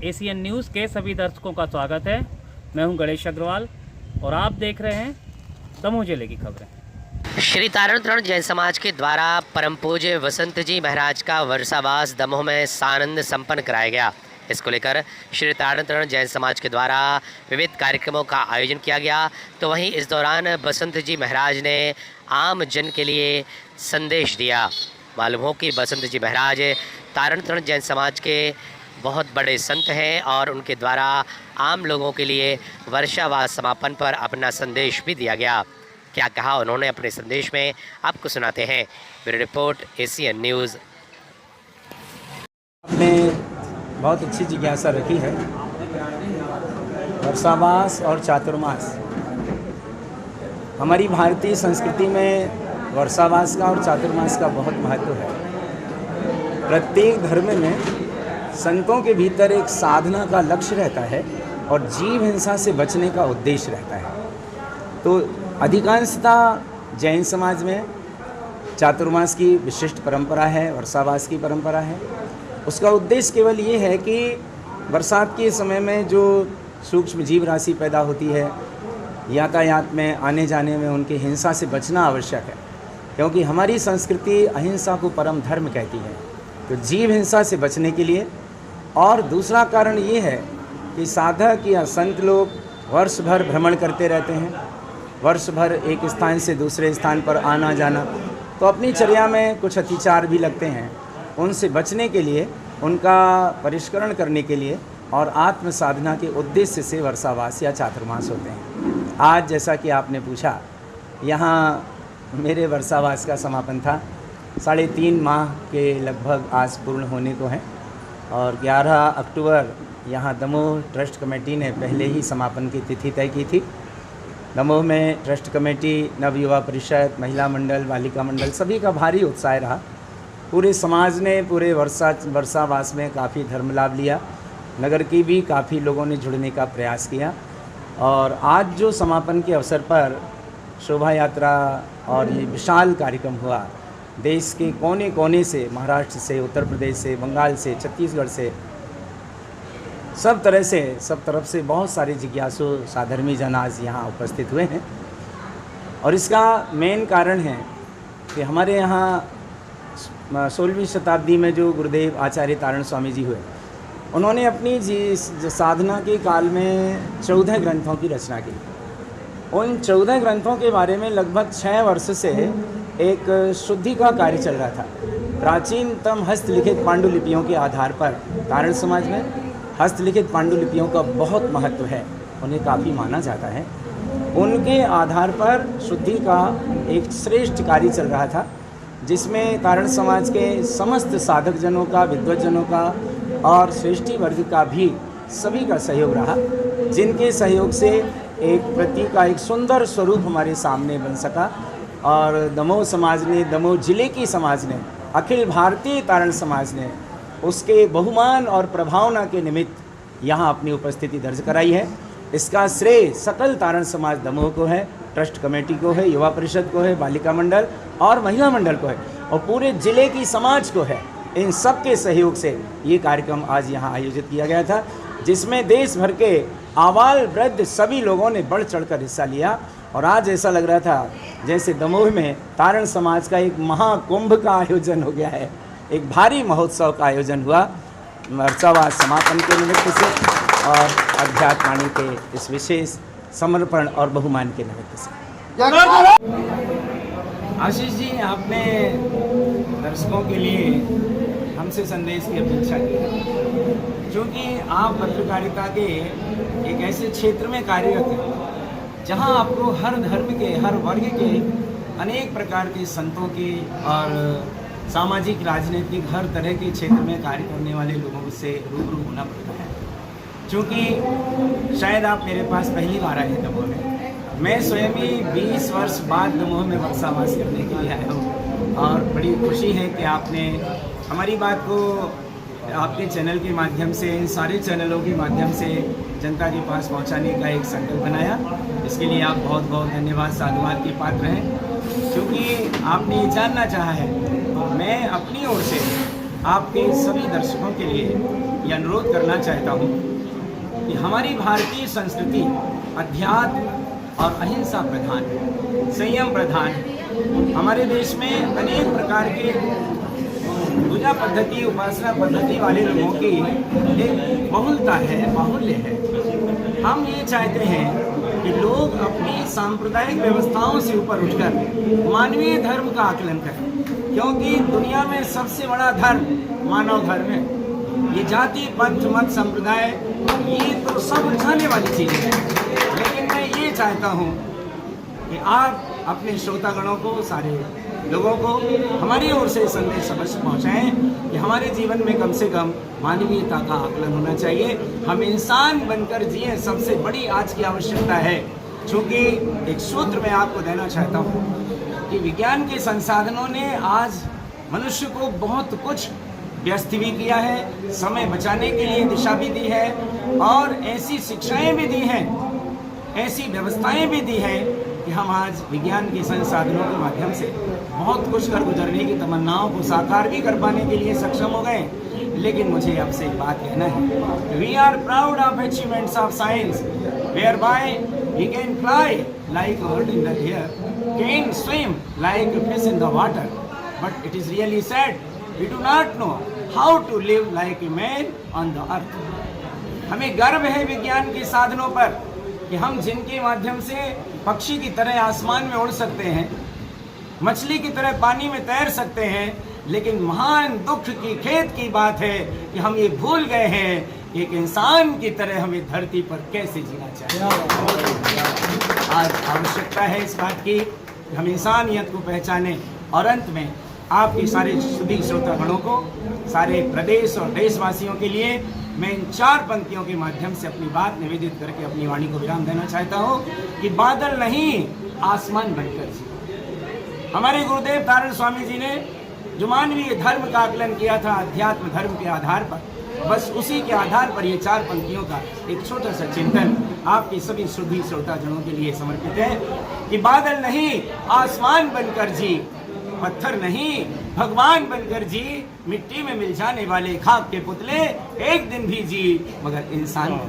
Asian news के सभी दर्शकों का स्वागत है। मैं हूं गणेश अग्रवाल और आप देख रहे हैं दमोह जिले की खबरें। श्री तारण तरण जैन समाज के द्वारा परम पूज्य वसंत जी महाराज का वर्षावास दमोह में सानंद संपन्न कराया गया। इसको लेकर श्री तारण तरण जैन समाज के द्वारा विविध कार्यक्रमों का आयोजन किया गया। तो वहीं इस दौरान वसंत जी महाराज ने आम जन के लिए संदेश दिया। मालूम हो कि वसंत जी महाराज तारण तरण जैन समाज के बहुत बड़े संत हैं और उनके द्वारा आम लोगों के लिए वर्षावास समापन पर अपना संदेश भी दिया गया। क्या कहा उन्होंने अपने संदेश में, आपको सुनाते हैं। Bureau report Asian news. आपने बहुत अच्छी जिज्ञासा रखी है। वर्षावास और चातुर्मास, हमारी भारतीय संस्कृति में वर्षावास का और चातुर्मास का बहुत महत्व है। प्रत्येक धर्म में संतों के भीतर एक साधना का लक्ष्य रहता है और जीव हिंसा से बचने का उद्देश्य रहता है। तो अधिकांशतः जैन समाज में चातुर्मास की विशिष्ट परंपरा है, वर्षावास की परंपरा है। उसका उद्देश्य केवल ये है कि बरसात के समय में जो सूक्ष्म जीव राशि पैदा होती है, यातायात में आने जाने में उनकी हिंसा से बचना आवश्यक है, क्योंकि हमारी संस्कृति अहिंसा को परम धर्म कहती है। तो जीव हिंसा से बचने के लिए। और दूसरा कारण ये है कि साधक या संत लोग वर्ष भर भ्रमण करते रहते हैं, वर्ष भर एक स्थान से दूसरे स्थान पर आना जाना, तो अपनी चर्या में कुछ अतिचार भी लगते हैं। उनसे बचने के लिए, उनका परिष्करण करने के लिए और आत्म साधना के उद्देश्य से वर्षावास या चातुर्मास होते हैं। आज जैसा कि आपने पूछा, यहाँ मेरे वर्षावास का समापन था। 3.5 माह के लगभग आज पूर्ण होने को हैं और 11 अक्टूबर यहाँ दमोह ट्रस्ट कमेटी ने पहले ही समापन की तिथि तय की थी। दमोह में ट्रस्ट कमेटी, नव युवा परिषद, महिला मंडल, बालिका मंडल, सभी का भारी उत्साह रहा। पूरे समाज ने पूरे वर्षावास में काफ़ी धर्म लाभ लिया। नगर की भी काफ़ी लोगों ने जुड़ने का प्रयास किया। और आज जो समापन के अवसर पर शोभा यात्रा और ये विशाल कार्यक्रम हुआ, देश के कोने कोने से, महाराष्ट्र से, उत्तर प्रदेश से, बंगाल से, छत्तीसगढ़ से, सब तरफ से बहुत सारे जिज्ञासु साधर्मी जन आज यहाँ उपस्थित हुए हैं। और इसका मेन कारण है कि हमारे यहाँ 16वीं शताब्दी में जो गुरुदेव आचार्य तारण स्वामी जी हुए, उन्होंने अपनी साधना के काल में 14 ग्रंथों की रचना की। उन 14 ग्रंथों के बारे में लगभग 6 वर्ष से एक शुद्धि का कार्य चल रहा था। प्राचीनतम हस्तलिखित पांडुलिपियों के आधार पर तारण समाज में हस्तलिखित पांडुलिपियों का बहुत महत्व है, उन्हें काफ़ी माना जाता है। उनके आधार पर शुद्धि का एक श्रेष्ठ कार्य चल रहा था, जिसमें तारण समाज के समस्त साधक जनों का, विद्वज्जनों का और श्रेष्ठी वर्ग का भी सभी का सहयोग रहा, जिनके सहयोग से एक प्रतीक का एक सुंदर स्वरूप हमारे सामने बन सका। और दमोह समाज ने, दमोह जिले की समाज ने, अखिल भारतीय तारण समाज ने उसके बहुमान और प्रभावना के निमित्त यहाँ अपनी उपस्थिति दर्ज कराई है। इसका श्रेय सकल तारण समाज दमोह को है, ट्रस्ट कमेटी को है, युवा परिषद को है, बालिका मंडल और महिला मंडल को है और पूरे जिले की समाज को है। इन सब के सहयोग से ये कार्यक्रम आज यहाँ आयोजित किया गया था, जिसमें देश भर के आबाल वृद्ध सभी लोगों ने बढ़ चढ़कर हिस्सा लिया। और आज ऐसा लग रहा था जैसे दमोह में तारण समाज का एक महाकुंभ का आयोजन हो गया है, एक भारी महोत्सव का आयोजन हुआ वर्षावास समापन के निमित्त से और अध्यात्मवाणी के इस विशेष समर्पण और बहुमान के निमित्त से। आशीष जी, आपने दर्शकों के लिए हमसे संदेश की अपेक्षा की, क्योंकि आप पत्रकारिता के एक ऐसे क्षेत्र में कार्यरत हैं जहां आपको हर धर्म के, हर वर्ग के, अनेक प्रकार के संतों के और सामाजिक, राजनीतिक, हर तरह के क्षेत्र में कार्य करने वाले लोगों से रूबरू होना पड़ता है। क्योंकि शायद आप मेरे पास पहली बार आए हैं दमोह में। मैं स्वयं ही 20 वर्ष बाद दमोह में वर्षावास करने के लिए आया हूँ और बड़ी खुशी है कि आपने हमारी बात को आपके चैनल के माध्यम से, इन सारे चैनलों के माध्यम से जनता के पास पहुंचाने का एक संकल्प बनाया। इसके लिए आप बहुत बहुत धन्यवाद, साधुवाद के पात्र हैं। क्योंकि आपने ये जानना चाहा है, मैं अपनी ओर से आपके सभी दर्शकों के लिए ये अनुरोध करना चाहता हूँ कि हमारी भारतीय संस्कृति अध्यात्म और अहिंसा प्रधान है, संयम प्रधान है। हमारे देश में अनेक प्रकार के पूजा पद्धति, उपासना पद्धति वाले लोगों की एक बहुलता है, बाहुल्य है। हम ये चाहते हैं कि लोग अपनी सांप्रदायिक व्यवस्थाओं से ऊपर उठकर मानवीय धर्म का आकलन करें, क्योंकि दुनिया में सबसे बड़ा धर्म मानव धर्म है। ये जाति, पंथ, मत, संप्रदाय ये तो सब उलझाने वाली चीज़ें हैं। लेकिन मैं ये चाहता हूँ कि आप अपने श्रोतागणों को, सारे लोगों को हमारी ओर से संदेश अवश्य पहुँचाएँ कि हमारे जीवन में कम से कम मानवीयता का आकलन होना चाहिए। हम इंसान बनकर जिए, सबसे बड़ी आज की आवश्यकता है। चूँकि एक सूत्र मैं आपको देना चाहता हूँ कि विज्ञान के संसाधनों ने आज मनुष्य को बहुत कुछ व्यस्त भी किया है, समय बचाने के लिए दिशा भी दी है और ऐसी शिक्षाएं भी दी हैं, ऐसी व्यवस्थाएं भी दी हैं कि हम आज विज्ञान के संसाधनों के माध्यम से बहुत कुछ कर गुजरने की तमन्नाओं को साकार भी कर पाने के लिए सक्षम हो गए। लेकिन मुझे आपसे एक बात कहना है, we are proud of achievements of science whereby we can fly like a bird in the air, can swim like a fish in the water, but it is really sad we do not know how to live like a man on the earth। हमें गर्व है विज्ञान के साधनों पर कि हम जिनके माध्यम से पक्षी की तरह आसमान में उड़ सकते हैं, मछली की तरह पानी में तैर सकते हैं। लेकिन महान दुख की, खेद की बात है कि हम ये भूल गए हैं कि एक इंसान की तरह हमें धरती पर कैसे जीना चाहिए। आज आवश्यकता है इस बात की कि हम इंसानियत को पहचानें। और अंत में आपके सारे सभी श्रोतागणों को, सारे प्रदेश और देशवासियों के लिए मैं इन 4 पंक्तियों के माध्यम से अपनी बात निवेदित करके अपनी वाणी को विराम देना चाहता हूँ कि बादल नहीं, आसमान बनकर जी। हमारे गुरुदेव तारण स्वामी जी ने जो मानवीय धर्म का आकलन किया था अध्यात्म धर्म के आधार पर, बस उसी के आधार पर ये 4 पंक्तियों का एक छोटा सा चिंतन आपके सभी श्रोता श्रोताजनों के लिए समर्पित है कि बादल नहीं, आसमान बनकर जी, पत्थर नहीं, भगवान बनकर जी, मिट्टी में मिल जाने वाले खाक के पुतले एक दिन भी जी, मगर इंसान